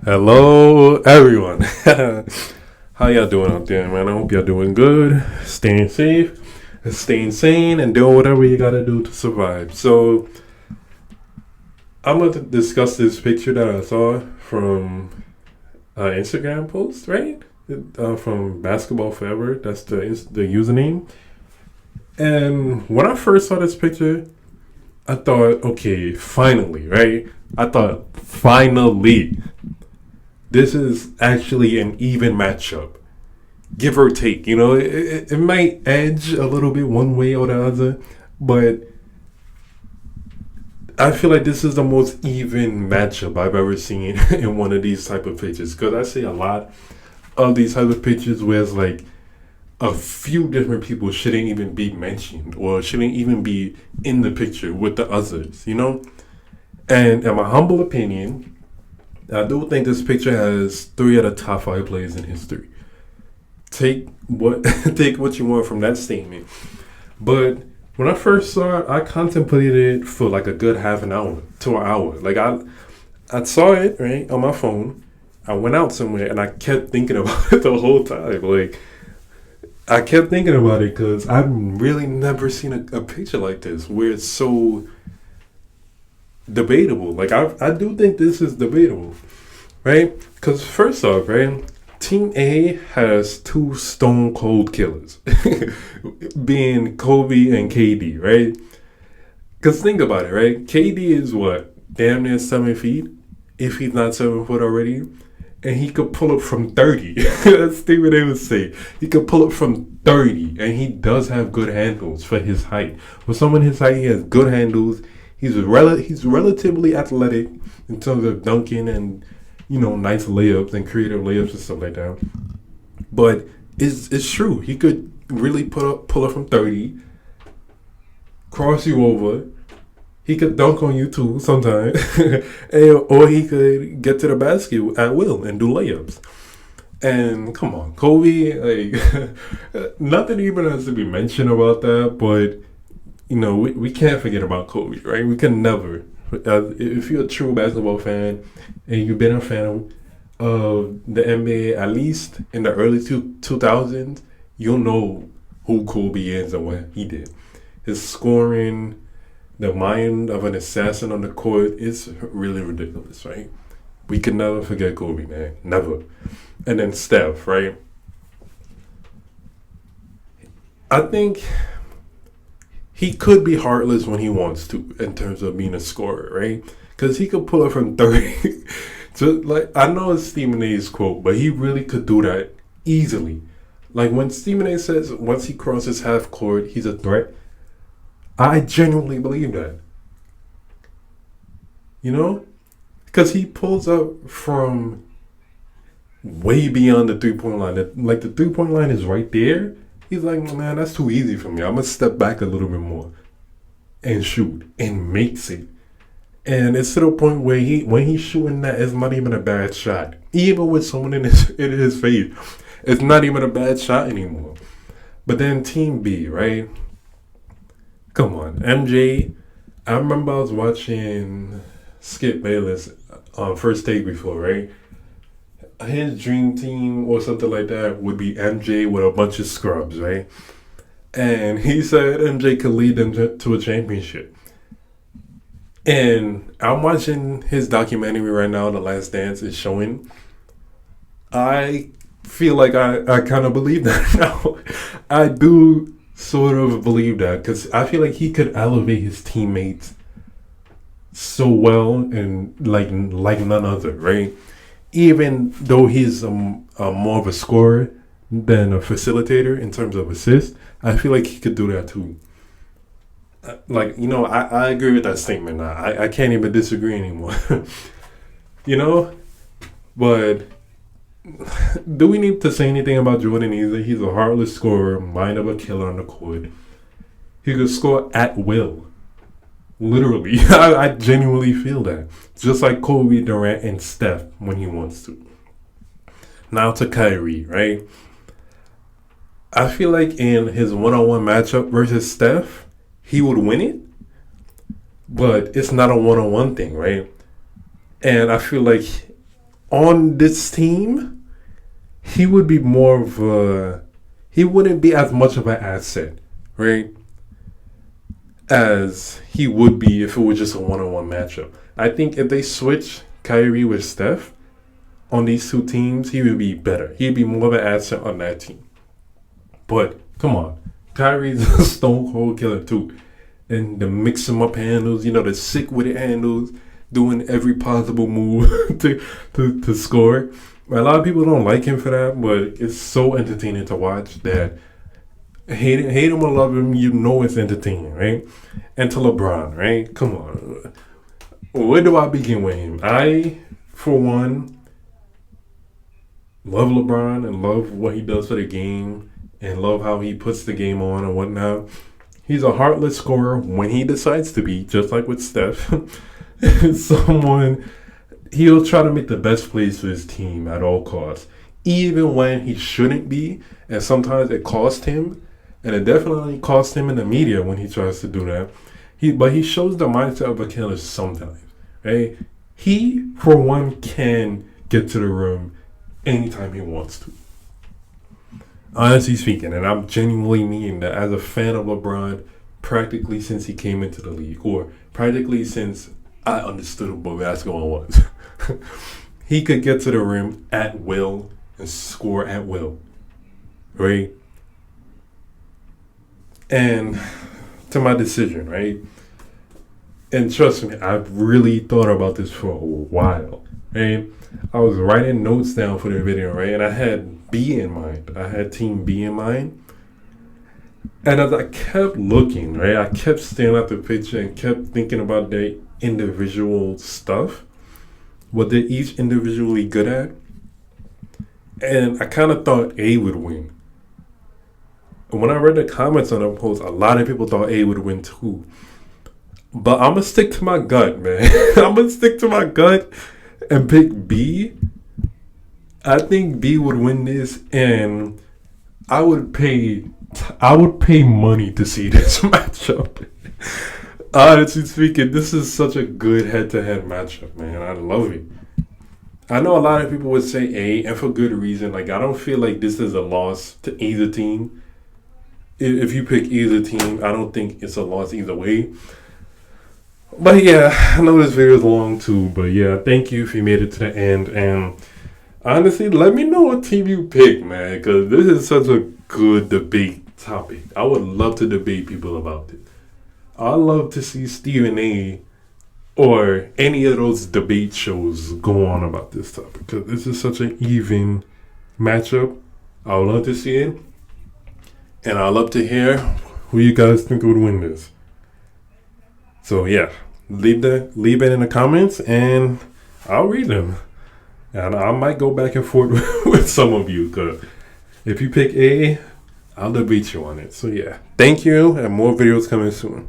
Hello, everyone. How y'all doing out there, man? I hope y'all doing good, staying safe, staying sane, and doing whatever you gotta do to survive. So, I'm going to discuss this picture that I saw from an Instagram post, right? From Basketball Forever. That's the username. And when I first saw this picture, I thought, okay, finally, right? I thought, finally, this is actually an even matchup, give or take. It might edge a little bit one way or the other, but I feel like this is the most even matchup I've ever seen in one of these type of pitches. Because I see a lot of these type of pitches where it's like a few different people shouldn't even be mentioned or shouldn't even be in the picture with the others, And in my humble opinion, I do think this picture has three of the top five players in history. Take what take what you want from that statement. But when I first saw it, I contemplated it for like a good half an hour to an hour. Like I saw it right on my phone. I went out somewhere and I kept thinking about it the whole time. Like I kept thinking about it because I've really never seen a picture like this where it's so debatable. Like I do think this is debatable, right? Because first off, right, Team A has two stone cold killers, being Kobe and KD, right? Because think about it, right? KD is what, damn near 7 feet, if he's not 7 foot already, and he could pull up from 30. That's Stephen A would say. He could pull up from 30, and he does have good handles for his height. For someone his height, he has good handles. He's relatively athletic in terms of dunking and nice layups and creative layups and stuff like that. But it's true. He could really pull up from 30, cross you over. He could dunk on you too sometimes, or he could get to the basket at will and do layups. And come on, Kobe, like nothing even has to be mentioned about that. But we can't forget about Kobe, right? We can never. If you're a true basketball fan and you've been a fan of the NBA at least in the early 2000s, you'll know who Kobe is and what he did. His scoring, the mind of an assassin on the court is really ridiculous, right? We can never forget Kobe, man. Never. And then Steph, right? I think he could be heartless when he wants to in terms of being a scorer, right? Because he could pull up from 30. So, I know it's Stephen A's quote, but he really could do that easily. Like, when Stephen A says once he crosses half court, he's a threat, I genuinely believe that. Because he pulls up from way beyond the three-point line. Like, the three-point line is right there. He's like, man, that's too easy for me. I'm going to step back a little bit more and shoot, and makes it. And it's to the point where when he's shooting that, it's not even a bad shot. Even with someone in his face, it's not even a bad shot anymore. But then Team B, right? Come on, MJ. I remember I was watching Skip Bayless on First Take before, right? His dream team or something like that would be MJ with a bunch of scrubs, right? And he said MJ could lead them to a championship. And I'm watching his documentary right now, The Last Dance is showing. I feel like I kind of believe that now. I do sort of believe that because I feel like he could elevate his teammates so well and like none other, right? Even though he's a more of a scorer than a facilitator in terms of assists, I feel like he could do that too. I agree with that statement. I can't even disagree anymore. you know, but do we need to say anything about Jordan? He's a heartless scorer, mind of a killer on the court. He could score at will. Literally. I genuinely feel that. Just like Kobe, Durant, and Steph when he wants to. Now to Kyrie, right? I feel like in his one-on-one matchup versus Steph, he would win it. But it's not a one-on-one thing, right? And I feel like on this team, he would be more of a, he wouldn't be as much of an asset, right? As he would be if it was just a one-on-one matchup. I think if they switch Kyrie with Steph on these two teams, he would be better. He'd be more of an asset on that team. But come on, Kyrie's a stone cold killer too. And the mix 'em up handles, the sick with it handles, doing every possible move to score. A lot of people don't like him for that, but it's so entertaining to watch that hate him or love him, it's entertaining, right? And to LeBron, right? Come on. Where do I begin with him? I, for one, love LeBron and love what he does for the game and love how he puts the game on and whatnot. He's a heartless scorer when he decides to be, just like with Steph. He'll try to make the best plays for his team at all costs, even when he shouldn't be. And sometimes it costs him, and it definitely costs him in the media when he tries to do that. But he shows the mindset of a killer sometimes, right? He, for one, can get to the rim anytime he wants to. Honestly speaking, and I'm genuinely meaning that as a fan of LeBron, practically since he came into the league, or practically since I understood what basketball was, he could get to the rim at will and score at will, right? And to my decision, right? And trust me, I've really thought about this for a while, right? I was writing notes down for the video, right? And I had B in mind. I had Team B in mind. And as I kept looking, right, I kept staring at the picture and kept thinking about their individual stuff, what they're each individually good at. And I kind of thought A would win. And when I read the comments on the post, a lot of people thought A would win too. But I'm going to stick to my gut, man. I'm going to stick to my gut and pick B. I think B would win this, and I would pay money to see this matchup. Honestly speaking, this is such a good head-to-head matchup, man. I love it. I know a lot of people would say A, and for good reason. Like, I don't feel like this is a loss to either team. If you pick either team, I don't think it's a loss either way. But yeah, I know this video is long too, but yeah, thank you if you made it to the end. And honestly, let me know what team you pick, man, because this is such a good debate topic. I would love to debate people about it. I love to see Stephen A. or any of those debate shows go on about this topic, because this is such an even matchup. I would love to see it, and I'd love to hear who you guys think would win this. So yeah, leave it in the comments, and I'll read them. And I might go back and forth with some of you, because if you pick A, I'll debate you on it. So yeah, thank you, and more videos coming soon.